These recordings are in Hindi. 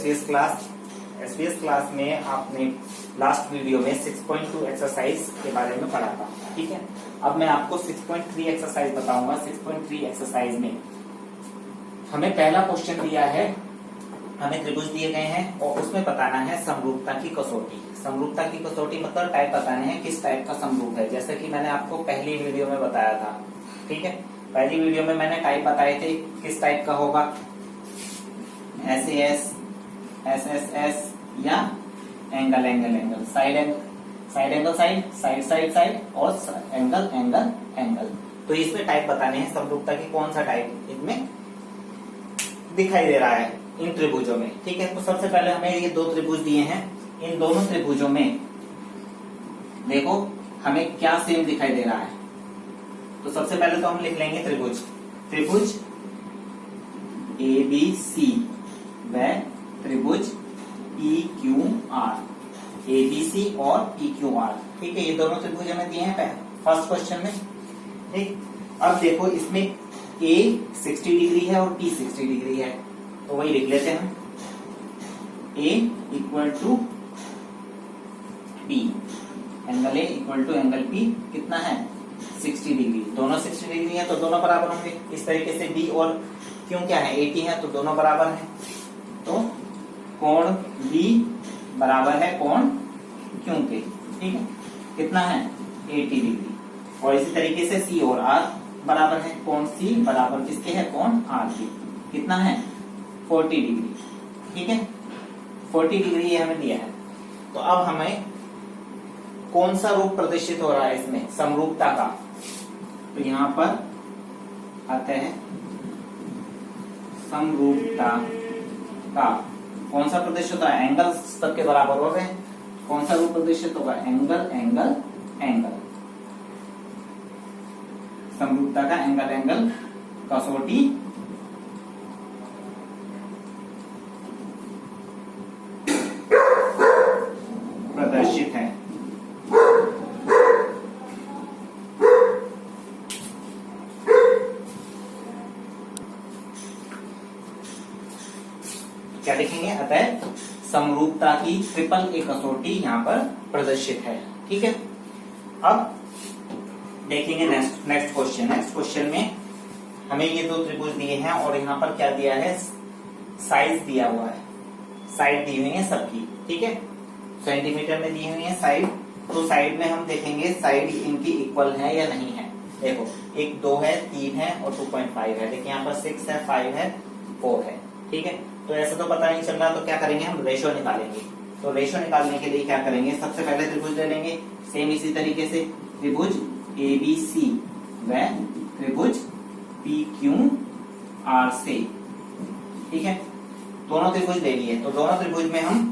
एसवीएस क्लास में आपने लास्ट वीडियो में 6.2 एक्सरसाइज के बारे में पढ़ा था, ठीक है। अब मैं आपको 6.3 एक्सरसाइज बताऊंगा। 6.3 एक्सरसाइज में हमें पहला क्वेश्चन दिया है, हमें त्रिभुज दिए गए हैं और उसमें बताना है समरूपता की कसौटी। समरूपता की कसौटी मतलब टाइप बताने हैं, किस टाइप का समरूप है। जैसे कि मैंने आपको पहली वीडियो में बताया था, ठीक है। पहली वीडियो में मैंने टाइप बताए थे, किस टाइप का होगा, SAS, SSS या angle angle angle, side angle side और एंगल एंगल एंगल। तो इसमें टाइप बताने हैं समरूपता की, कौन सा टाइप इसमें दिखाई दे रहा है इन त्रिभुजों में, ठीक है। तो सबसे पहले हमें ये दो त्रिभुज दिए हैं, इन दोनों त्रिभुजों में देखो हमें क्या सेम दिखाई दे रहा है। तो सबसे पहले तो हम लिख लेंगे त्रिभुज ABC व त्रिभुज PQR, ABC और PQR, ठीक है। ये दोनों त्रिभुज हमें दिए हैं फर्स्ट क्वेश्चन में, ठीक। अब देखो इसमें A 60 डिग्री है और P 60 डिग्री है, तो वही लिख लेते हैं हम। A equal to P, angle A equal to angle P कितना है 60 डिग्री। दोनों 60 डिग्री है तो दोनों बराबर होंगे। इस तरीके से B और Q क्या है 80 है, तो दोनों बराबर है। तो कोण B बराबर है कोण Q के, ठीक है। कितना है 80 डिग्री। और इसी तरीके से C और R बराबर है, कोण C बराबर किसके है कोण R के, कितना है 40 डिग्री, ठीक है। 40 डिग्री ये हमें दिया है। तो अब हमें कौन सा रूप प्रदर्शित हो रहा है इसमें समरूपता का, तो यहां पर आते हैं समरूपता का कौन सा प्रदर्शित होता है, एंगल सबके बराबर हो गए। कौन सा रूप प्रदर्शित होगा, एंगल एंगल एंगल। समरूपता का एंगल एंगल कसौटी प्रदर्शित है। क्या लिखेंगे, अतः समरूपता की ट्रिपल ए कसौटी यहाँ पर प्रदर्शित है, ठीक है। अब देखेंगे नेक्स्ट क्वेश्चन में हमें ये दो त्रिभुज दिए हैं और यहाँ पर क्या दिया है, साइज दिया हुआ है, साइड दी हुई है सबकी, ठीक है। सेंटीमीटर में दी हुई है साइड। तो साइड में हम देखेंगे साइड इनकी इक्वल है या नहीं है। देखो 1 2 है, 3 है और 2.5 है। देखिए यहाँ पर 6 है, 5 है, 4 है, ठीक है। तो ऐसा तो पता नहीं चल रहा, तो क्या करेंगे हम रेशो निकालेंगे। तो रेशो निकालने के लिए क्या करेंगे, सबसे पहले त्रिभुज ले लेंगे सेम इसी तरीके से, त्रिभुज ABC व त्रिभुज PQR से, ठीक है। दोनों त्रिभुज ले लिए। तो दोनों त्रिभुज में हम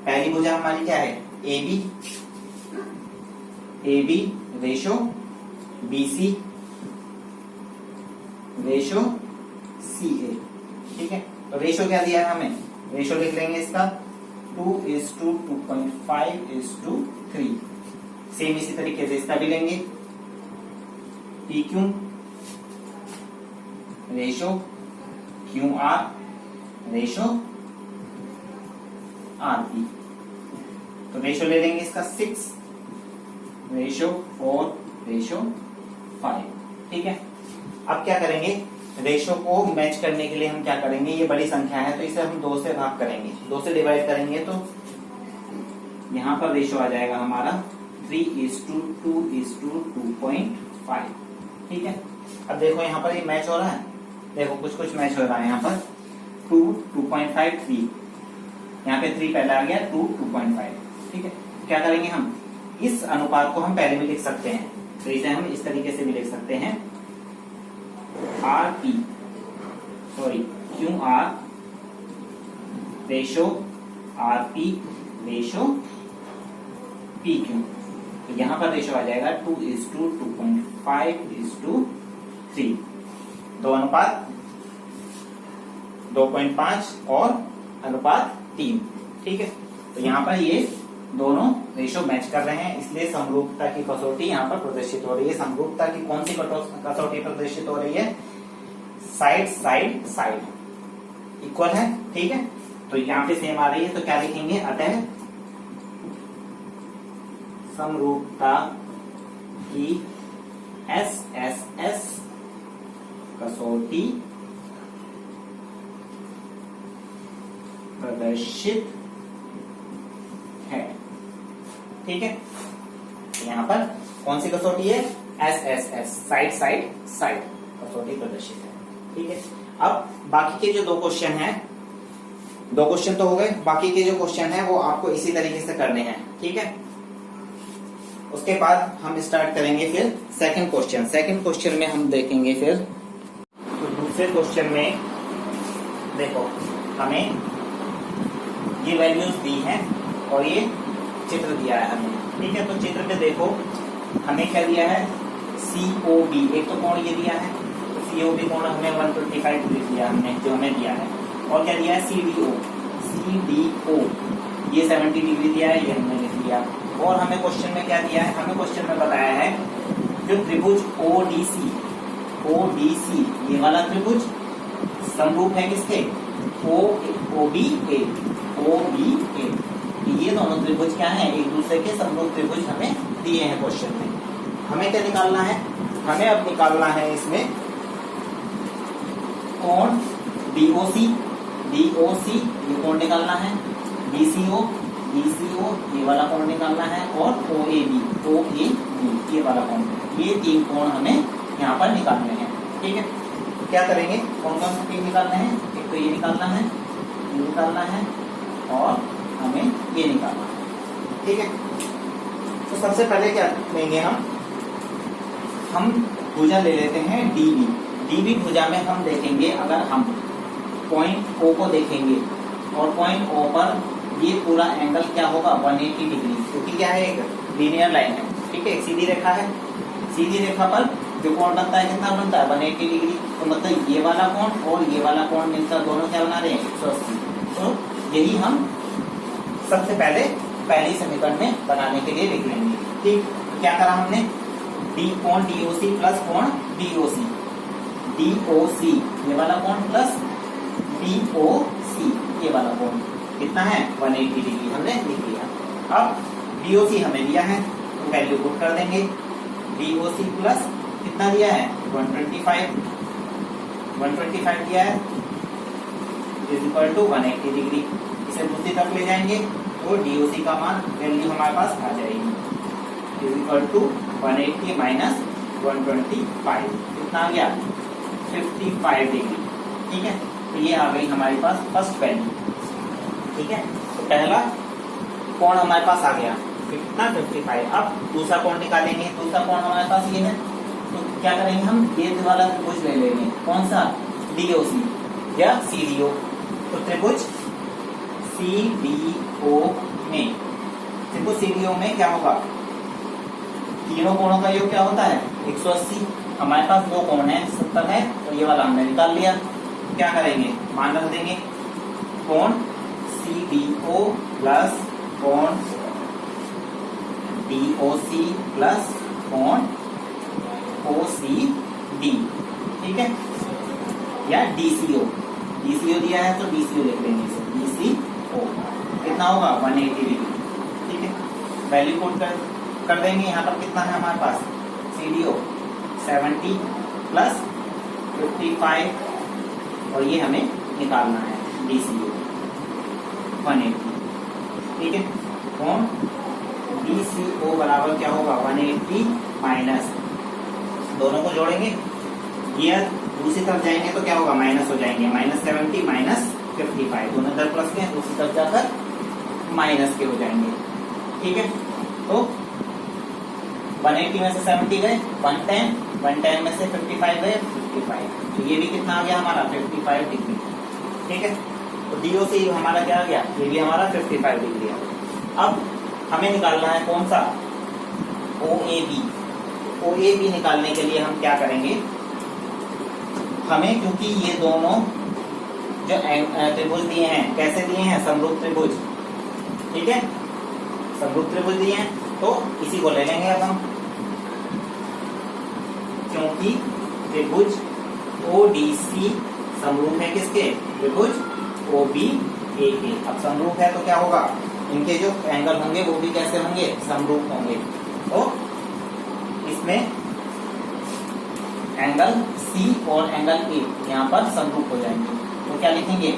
पहली भुजा हमारी क्या है AB ratio BC ratio CA, ठीक है। तो रेशो क्या दिया है हमें, रेशो लिख लेंगे इसका 2:2.5:3। सेम इसी तरीके से इसका भी लेंगे PQ ratio QR ratio RP। तो रेशो ले लेंगे इसका 6:4:5, ठीक है। अब क्या करेंगे, रेशो को मैच करने के लिए हम क्या करेंगे, ये बड़ी संख्या है तो इसे हम 2 से भाग करेंगे, 2 से डिवाइड करेंगे। तो यहां पर रेशो आ जाएगा हमारा 3:2:2.5, ठीक है। अब देखो यहाँ पर ये मैच हो रहा है, देखो कुछ मैच हो रहा है। यहाँ पर 2 2.5 3, यहाँ पे 3 पहले आ गया, 2 2.5, ठीक है। क्या करेंगे हम, इस अनुपात को हम पहले भी लिख सकते हैं, तो इसे हम इस तरीके से भी लिख सकते हैं QR ratio RP ratio PQ। तो यहां पर रेशो आ जाएगा 2:2.5:3, 2 अनुपात 2.5 और अनुपात 3, ठीक है। तो यहाँ पर ये दोनों रेशो मैच कर रहे हैं, इसलिए समरूपता की कसौटी यहाँ पर प्रदर्शित हो रही है। समरूपता की कौन सी कसौटी प्रदर्शित हो रही है, साइड साइड साइड इक्वल है, ठीक है। तो यहाँ पे सेम आ रही है, तो क्या लिखेंगे, अतः समरूपता की SSS कसौटी प्रदर्शित है। ठीक है, यहाँ पर कौन सी कसौटी है, SSS, साइड साइड साइड कसौटी प्रदर्शित है। ठीक है, अब बाकी के जो दो क्वेश्चन हैं, दो क्वेश्चन तो हो गए, बाकी के जो क्वेश्चन हैं वो आपको इसी तरीके से करने हैं। ठीक है, उसके बाद हम स्टार्ट करेंगे फिर सेकंड क्वेश्चन। सेकंड क्वेश्चन में हम देखेंगे फिर, तो दूसरे क्वेश्चन में देखो हमें ये वैल्यूज दी हैं और ये चित्र दिया है हमें। ठीक है, तो चित्र पे देखो हमें क्या दिया है, COB, एक तो कोण ये दिया है, तो COB कोण हमें 125 डिग्री दिया हमने, जो हमें दिया है, और क्या दिया है, CDO ये 70 डिग्री दिया है, ये हमने लिख दिया। और हमें क्वेश्चन में क्या दिया है, हमें क्वेश्चन में बताया है जो त्रिभुज ODC ये वाला त्रिभुज समरूप है किसके, OBA, ये दोनों त्रिभुज क्या है, एक दूसरे के समरूप त्रिभुज हमें दिए हैं क्वेश्चन में। हमें क्या निकालना है, हमें अब निकालना है इसमें कोण DOC ये कोण निकालना है, BCO ये वाला कोण निकालना है, और OAB ये वाला कोण, ये तीन कोण हमें यहाँ पर निकालने हैं। ठीक है, क्या करेंगे, कौन कौन से तीन निकालने हैं, एक तो ये निकालना है, ये निकालना है, और हमें ये निकालना है। ठीक है, तो सबसे पहले क्या लेंगे, हम भुजा ले लेते हैं DB भुजा में हम देखेंगे, अगर हम पॉइंट O को देखेंगे और पॉइंट O पर ये पूरा एंगल क्या होगा, 180 डिग्री, क्योंकि क्या है, एक लीनियर लाइन है। ठीक है, एक सीधी रेखा है, सीधी रेखा पर जो कोण बनता है कितना बनता है, 180 डिग्री। तो मतलब ये वाला कोण और ये वाला कोण मिलकर दोनों क्या बना रहे हैं, 180। तो यही हम सबसे पहली समीकरण में बनाने के लिए लिख लेंगे। ठीक, तो क्या करा हमने, कोण DOC प्लस कोण DOC ये वाला कोण प्लस DOC ये वाला कोण कितना है, 180 डिग्री हमने लिख लिया। अब DOC हमें दिया है, तो वैल्यू पुट कर देंगे, DOC प्लस कितना दिया है, 125 दिया है, इज इक्वल टू 180 डिग्री। इसे दूसरी तरफ ले जाएंगे तो DOC का मान वैल्यू हमारे पास आ जाएगी, इज इक्वल टू 180 माइनस 125 कितना आ गया, 55 डिग्री। ठीक है, तो ये आ गई हमारे पास फर्स्ट वैल्यू। ठीक है, तो पहला कोण हमारे पास आ गया कितना, 55। अब दूसरा कोण निकालेंगे, दूसरा कोण हमारे पास ये है, तो क्या करेंगे, हम ये वाला त्रिभुज ले लेंगे, कौन सा, DOC या CDO। तो त्रिभुज CDO में क्या होगा, तीनों कोणों का योग क्या होता है, 180। हमारे पास दो कोण है, 70 है, तो ये वाला हमने निकाल लिया। क्या करेंगे, मान रख देंगे, कोण CDO प्लस कोण DOC प्लस कोण OCD। ठीक है, या DCO दिया है तो DCO लिख लेंगे इसे, DCO कितना होगा, 180 डिग्री। ठीक है, वैल्यू पुट कर देंगे, यहाँ पर कितना है हमारे पास, CDO 70 प्लस 55, और ये हमें निकालना है DCO 180। ठीक है, कोण DCO बराबर क्या होगा, 180 माइनस, दोनों को जोड़ेंगे, ये दूसरी तरफ जाएंगे तो क्या होगा, माइनस हो जाएंगे, -70 माइनस 55, दोनों तरफ प्लस के, दूसरी तरफ जाकर माइनस के हो जाएंगे। ठीक है, तो 180 में से 70 गए, 110 में से 55 गए, 55, तो ये भी कितना आ गया हमारा, 55 डिग्री। ठीक है, तो DOC हमारा क्या आ गया, ये भी हमारा 55 डिग्री है। अब हमें निकालना है कौन सा, OAB निकालने के लिए हम क्या करेंगे, हमें क्योंकि ये दोनों जो त्रिभुज दिए हैं, कैसे दिए हैं, समरूप त्रिभुज। ठीक है, समरूप त्रिभुज दिए हैं, तो इसी को ले लेंगे अब हम, क्योंकि त्रिभुज ODC समरूप है किसके, त्रिभुज OBA ए के। अब समरूप है तो क्या होगा, इनके जो एंगल होंगे वो भी कैसे होंगे, समरूप होंगे। तो इसमें एंगल सी और एंगल ए यहाँ पर समरूप हो जाएंगे। तो क्या लिखेंगे,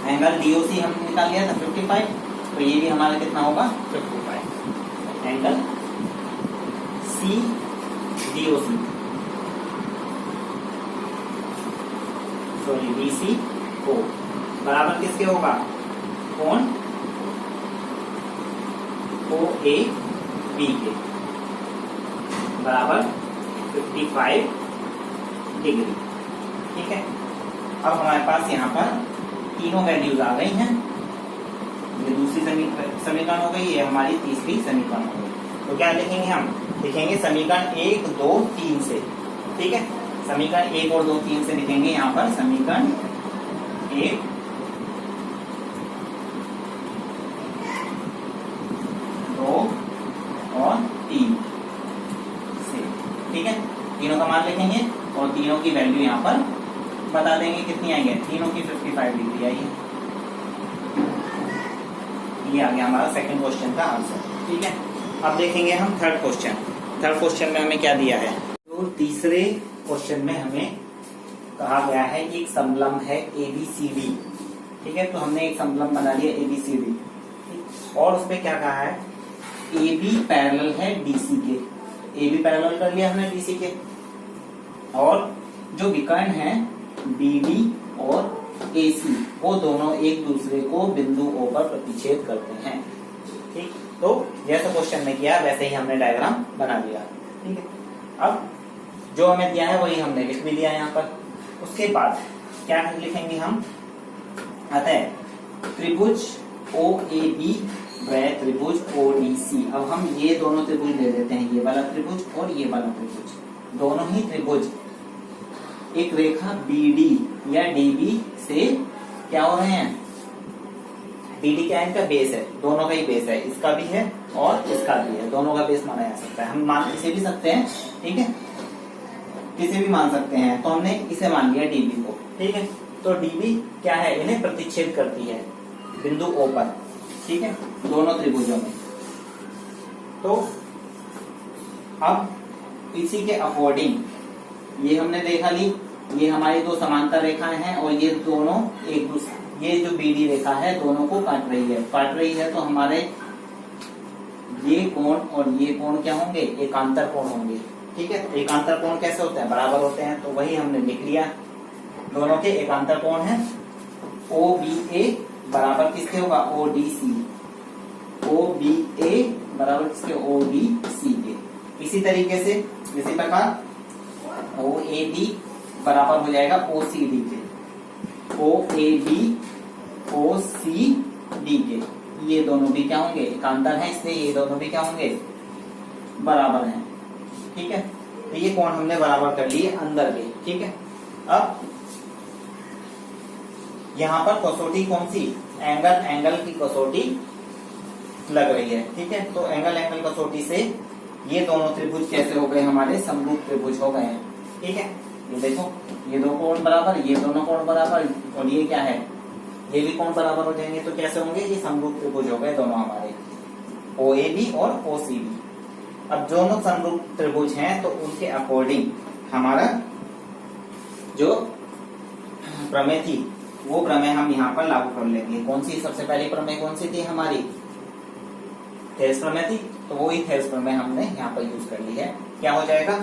एंगल डीओसी हमने निकाल लिया था 55, तो ये भी हमारा कितना होगा 55। Angle C D O C sorry B C को बराबर किसके होगा, कोण ओ ए बी के बराबर 55 डिग्री। ठीक है, अब हमारे पास यहाँ पर तीनों वैल्यूज आ गई हैं। ये दूसरी समीकरण हो गई, ये हमारी तीसरी समीकरण हो गई। तो क्या लिखेंगे हम, लिखेंगे समीकरण 1, 2, 3 से। ठीक है, समीकरण 1 और 2, 3 से लिखेंगे यहाँ पर समीकरण 1, 2 और 3 से। ठीक है, तीनों का मान लिखेंगे और तीनों की वैल्यू यहाँ पर बता देंगे कितनी आई है, तीनों की 55 डिग्री आई है। ये आ गया हमारा सेकंड क्वेश्चन का आंसर। ठीक है, अब देखेंगे हम थर्ड क्वेश्चन। थर्ड क्वेश्चन में हमें क्या दिया है, तो तीसरे क्वेश्चन में हमें कहा गया है एक समलंब है ABCD। ठीक है, तो हमने एक समलंब बना लिया ABCD और उस पर क्या कहा है, AB पैरेलल है DC के। AB पैरेलल कर लिया हमने DC के, और जो विकर्ण है BD और AC वो दोनों एक दूसरे को बिंदु O पर प्रतिच्छेद करते हैं। ठीक, तो जैसे क्वेश्चन में किया वैसे ही हमने डायग्राम बना लिया। ठीक है, अब जो हमें दिया है वही हमने लिख भी लिया यहाँ पर। उसके बाद क्या लिखेंगे हम, अतः त्रिभुज OAB व त्रिभुज ODC। अब हम ये दोनों त्रिभुज ले लेते हैं, ये वाला त्रिभुज और ये वाला त्रिभुज, दोनों ही त्रिभुज एक रेखा BD या DB से क्या हो रहे हैं, BD क्या है, इनका बेस है, दोनों का ही बेस है, इसका भी है और इसका भी है, दोनों का बेस माना जा सकता है। हम मान किसे भी सकते हैं, ठीक है, किसे भी मान सकते हैं। तो हमने इसे मान लिया DB को। ठीक है, तो DB क्या है, इन्हें प्रतिच्छेद करती है बिंदु O पर। ठीक है, दोनों त्रिभुजों में। तो अब इसी के अकॉर्डिंग ये हमने देखा ली, ये हमारी दो समांतर रेखाएं हैं और ये दोनों एक दूसरे, ये जो BD रेखा है दोनों को काट रही है। तो हमारे ये कोण और ये कोण क्या होंगे, एकांतर कोण होंगे। ठीक है, एकांतर कोण कैसे होते हैं, बराबर होते हैं। तो वही हमने लिख लिया, दोनों के एकांतर कोण है OBA बराबर किसके होगा, ODC। OBA बराबर किसके, ODC के। इसी तरीके से इसी प्रकार OAB बराबर हो जाएगा OCD के, OAB OCD के। ये दोनों भी क्या होंगे, एकांतर हैं, इसलिए ये दोनों भी क्या होंगे, बराबर हैं। ठीक है, तो ये कोण हमने बराबर कर लिए अंदर के। ठीक है, अब यहाँ पर कसौटी कौन सी, एंगल की कसौटी लग रही है। ठीक है, तो एंगल कसौटी से ये दोनों त्रिभुज कैसे हो गए, हमारे समरूप त्रिभुज हो गए हैं। ठीक है, ये देखो, ये दो कोण बराबर, ये दोनों कोण बराबर, और ये क्या है, ये भी कोण बराबर हो जाएंगे। तो कैसे होंगे, ये समरूप त्रिभुज हो गए दोनों हमारे, OAB और OCD। अब दोनों समरूप त्रिभुज हैं तो उनके अकॉर्डिंग हमारा जो प्रमेय थी वो प्रमेय हम यहाँ पर लागू कर लेंगे। कौन सी, सबसे पहली प्रमेय कौन सी थी हमारी, थेल्स प्रमेय थी। तो वो ही थेल्स प्रमेय हमने यहाँ पर यूज कर ली है। क्या हो जाएगा,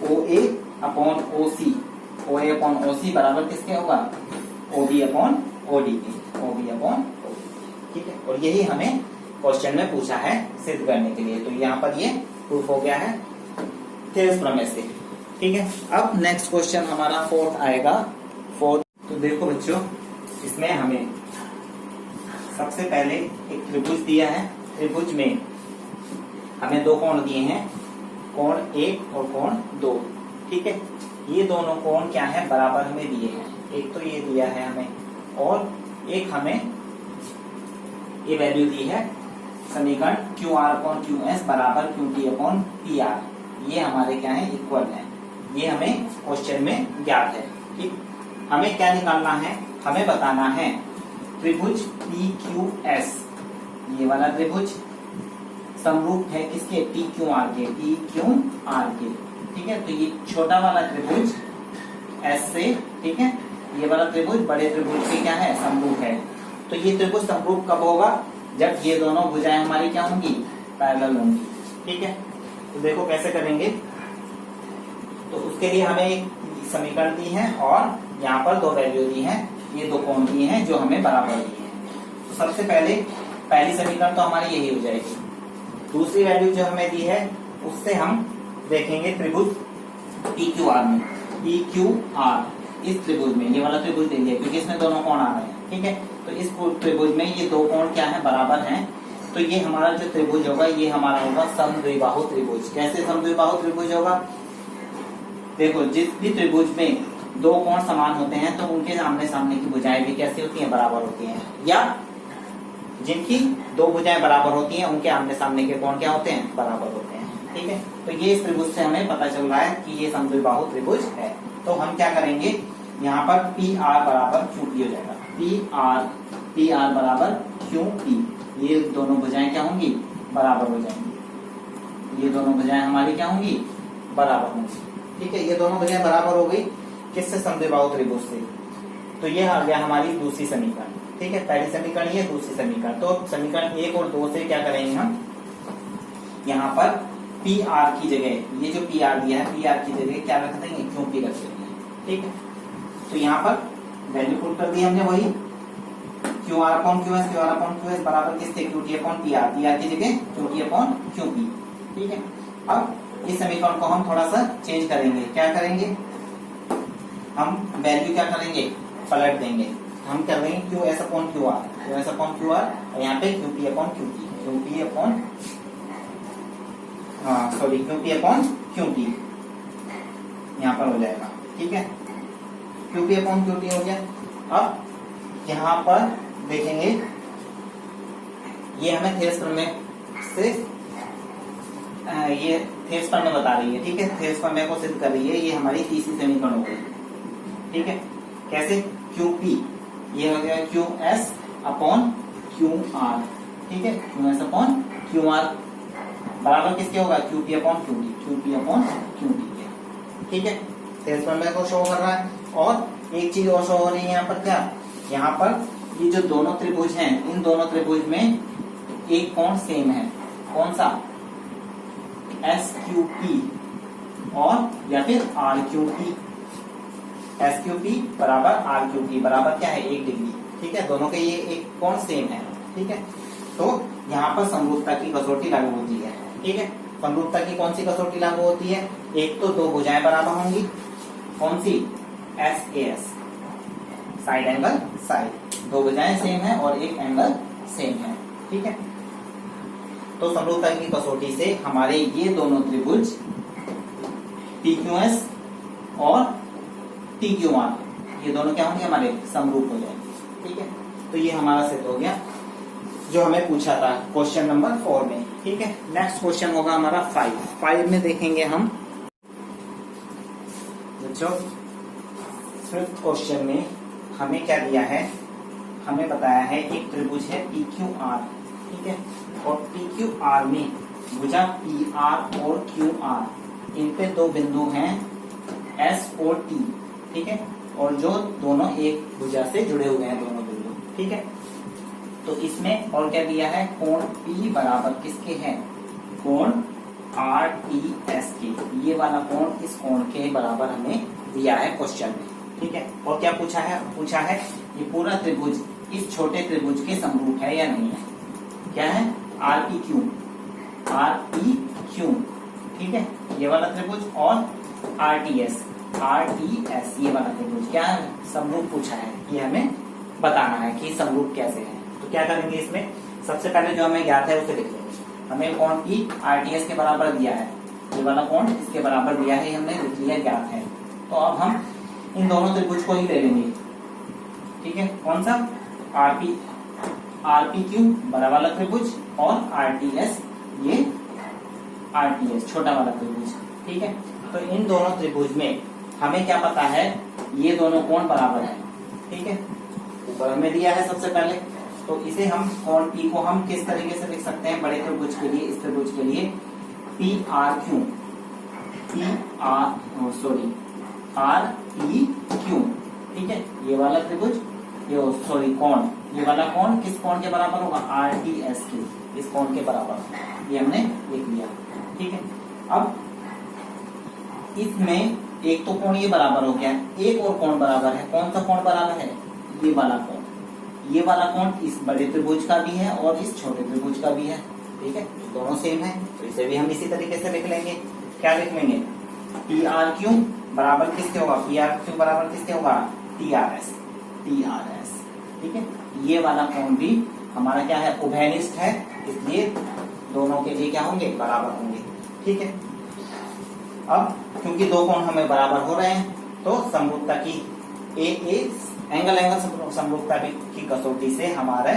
OA upon OC, OA upon OC बराबर किसके होगा, OB अपॉन OD के, OB अपॉन OD। ठीक है, और यही हमें क्वेश्चन में पूछा है सिद्ध करने के लिए। तो यहाँ पर ये प्रूफ हो गया है थेल्स प्रमेय से। ठीक है, अब नेक्स्ट क्वेश्चन हमारा फोर्थ आएगा। तो देखो बच्चों, इसमें हमें सबसे पहले एक त्रिभुज दिया है। त्रिभुज में हमें दो कोण दिए हैं, कोण 1 और कोण 2। ठीक है, ये दोनों कोण क्या है, बराबर हमें दिए हैं। एक तो ये दिया है हमें, और एक हमें ये वैल्यू दी है समीकरण QR अपॉन QS बराबर QT अपॉन PR। ये हमारे क्या है, इक्वल है। ये हमें क्वेश्चन में ज्ञात है। ठीक, हमें क्या निकालना है, हमें बताना है त्रिभुज PQS, ये वाला त्रिभुज समरूप है किसके, PQR के, PQR के, ठीक है। तो ये छोटा वाला त्रिभुज S से, ठीक है, ये वाला त्रिभुज बड़े त्रिभुज के क्या है, समरूप है। तो ये त्रिभुज समरूप कब होगा, जब ये दोनों भुजाएं हमारी क्या होंगी, पैरेलल होंगी, ठीक है। तो देखो कैसे करेंगे, तो उसके लिए हमें एक समीकरण दी है और यहाँ पर दो वैल्यू दी है, ये दो कोण दिए हैं जो हमें बराबर दी है। तो सबसे पहले पहली समीकरण तो हमारी यही हो जाएगी। दूसरी वैल्यू जो हमें दी है उससे हम देखेंगे त्रिभुज PQR में, PQR इस त्रिभुज में, ये वाला त्रिभुज दे दिया क्योंकि इसमें दोनों कोण आ रहे हैं, ठीक है। तो इस त्रिभुज में ये दो कोण क्या है, बराबर हैं। तो ये हमारा जो त्रिभुज होगा ये हमारा होगा समद्विबाहु त्रिभुज। कैसे समद्विबाहु त्रिभुज होगा, देखो जिस भी त्रिभुज में दो कोण समान होते हैं तो उनके आमने सामने की भुजाएं भी कैसी होती हैं, बराबर होती हैं, या जिनकी दो भुजाएं बराबर होती हैं उनके आमने सामने के कोण क्या होते हैं, बराबर होते हैं, ठीक है। तो ये इस त्रिभुज से हमें पता चल रहा है कि ये समद्विबाहु त्रिभुज है। तो हम क्या करेंगे, यहाँ पर PR बराबर QP हो जाएगा, PR बराबर QP, ये दोनों भुजाएं क्या होंगी, बराबर हो जाएंगी, ये दोनों भुजाएं हमारी क्या होंगी, बराबर होंगी, ठीक है। ये दोनों भुजाएं बराबर हो गई किससे, समद्विबाहु त्रिभुज से। तो ये आ गया हमारी दूसरी समीकरण, ठीक है। पहली समीकरण ये, दूसरी समीकरण। तो समीकरण 1 और 2 से क्या करेंगे हम, यहाँ पर PR की जगह, ये जो PR दिया है PR की जगह क्या रख देंगे, QP रख देंगे, ठीक है। तो यहाँ पर वैल्यू पुट कर दी हमने वही QR/QS बराबर किसके, QT/PR, PR की जगह QT/QP, ठीक है। अब इस समीकरण को हम थोड़ा सा चेंज करेंगे, क्या करेंगे, हम वैल्यू क्या करेंगे, पलट देंगे। हम कर देंगे QS/QR और यहाँ पे QP/QT यहाँ पर हो जाएगा, ठीक है। QP/QT हो गया। अब यहाँ पर देखेंगे ये हमें थेरस प्रमेय से ये थेरस प्रमेय बता रही है, ठीक है, थेरस प्रमेय को सिद्ध कर रही है। ये हमारी तीसरी समीकरण हो गई, ठीक है। कैसे, QP ये हो गया QS/QR, ठीक है, QS/QR बराबर किसके होगा, QP/QT, ठीक है। थेरस प्रमेय को शो कर रहा है। और एक चीज और शो हो रही है यहाँ पर, क्या, यहाँ पर ये जो दोनों त्रिभुज हैं, इन दोनों त्रिभुज में एक कोण सेम है, कौन सा, SQP और या फिर RQP, SQP बराबर RQP बराबर क्या है, 1 डिग्री, ठीक है। दोनों के ये एक कोण सेम है, ठीक है। तो यहाँ पर समरूपता की कसौटी लागू होती है, ठीक है। समरूपता की कौन सी कसौटी लागू होती है, एक तो दो भुजाएं बराबर होंगी, कौन सी, SAS, साइड एंगल साइड, दो भुजाएं सेम है और एक एंगल सेम है, ठीक है। तो समरूपता की कसौटी से हमारे ये दोनों त्रिभुज PQS और TQR ये दोनों क्या होंगे, हमारे समरूप हो जाएंगे, ठीक है। तो ये हमारा सिद्ध हो गया जो हमें पूछा था क्वेश्चन नंबर 4 में, ठीक है। नेक्स्ट क्वेश्चन होगा हमारा 5 में देखेंगे हम बच्चों, फिफ्थ क्वेश्चन में हमें क्या दिया है, हमें बताया है एक त्रिभुज है PQR, ठीक है, और PQR में भुजा PR और QR, इन पे दो बिंदु हैं S और T, ठीक है, और जो दोनों एक भुजा से जुड़े हुए हैं दोनों बिंदु, ठीक है। तो इसमें और क्या दिया है, कोण P बराबर किसके है, कोण RTS के, ये वाला कोण इस कोण के बराबर हमें दिया है क्वेश्चन में, ठीक है। और क्या पूछा है ये पूरा त्रिभुज इस छोटे त्रिभुज के समरूप है या नहीं है, क्या है, RPQ, ठीक है, ये वाला त्रिभुज, और RTS ये वाला त्रिभुज क्या है, समरूप पूछा है, ये हमें बताना है कि समरूप कैसे है। तो क्या करेंगे, इसमें सबसे पहले जो हमें ज्ञात है उसे लिख लेंगे। हमें कोण P RTS के बराबर दिया है, ये वाला कोण इसके बराबर दिया है, हमने लिख लिया, ज्ञात है। तो अब हम इन दोनों त्रिभुज को ही ले लेंगे, ठीक है, कौन सा, RPQ बड़ा वाला त्रिभुज और RTS ये RTS छोटा वाला त्रिभुज, ठीक है। तो इन दोनों त्रिभुज में हमें क्या पता है, ये दोनों कोण बराबर है, ठीक है, ऊपर में दिया है सबसे पहले, तो इसे हम कोण P को हम किस तरीके से लिख सकते हैं बड़े त्रिभुज के लिए, इस त्रिभुज के लिए PRQ, REQ, ठीक है। ये वाला त्रिभुज, ये सॉरी कोण, ये वाला कोण किस कोण के बराबर होगा, RTS के, इस कोण के बराबर, ये हमने लिख लिया, ठीक है। अब इसमें एक तो कोण ये बराबर हो गया, एक और कोण बराबर है, कौन सा कोण बराबर है, ये वाला कोण, ये वाला कोण इस बड़े त्रिभुज का भी है और इस छोटे त्रिभुज का भी है, ठीक है, दोनों सेम है, तो इसे भी हम इसी तरीके से लिख लेंगे। क्या लिख लेंगे, PRQ बराबर किसके होगा, PRQ बराबर किसके होगा, TRS, ठीक है। ये वाला कोण भी हमारा क्या है, उभयनिष्ठ है, इसलिए दोनों के लिए क्या होंगे, बराबर होंगे, ठीक है। अब क्योंकि दो कोण हमें बराबर हो रहे हैं, तो समरूपता की एंगल समरूपता की कसौटी से हमारे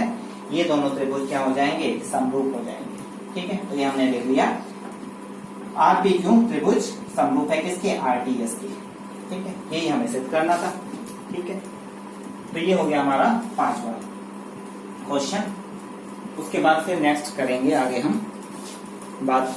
ये दोनों त्रिभुज क्या हो जाएंगे, समरूप हो जाएंगे, ठीक है। तो ये हमने लिख लिया, RPQ त्रिभुज समरूप है किसके, RTS के, ठीक है। यही हमें सिद्ध करना था, ठीक है। तो ये हो गया हमारा 5वां क्वेश्चन। उसके बाद फिर नेक्स्ट करेंगे आगे हम बात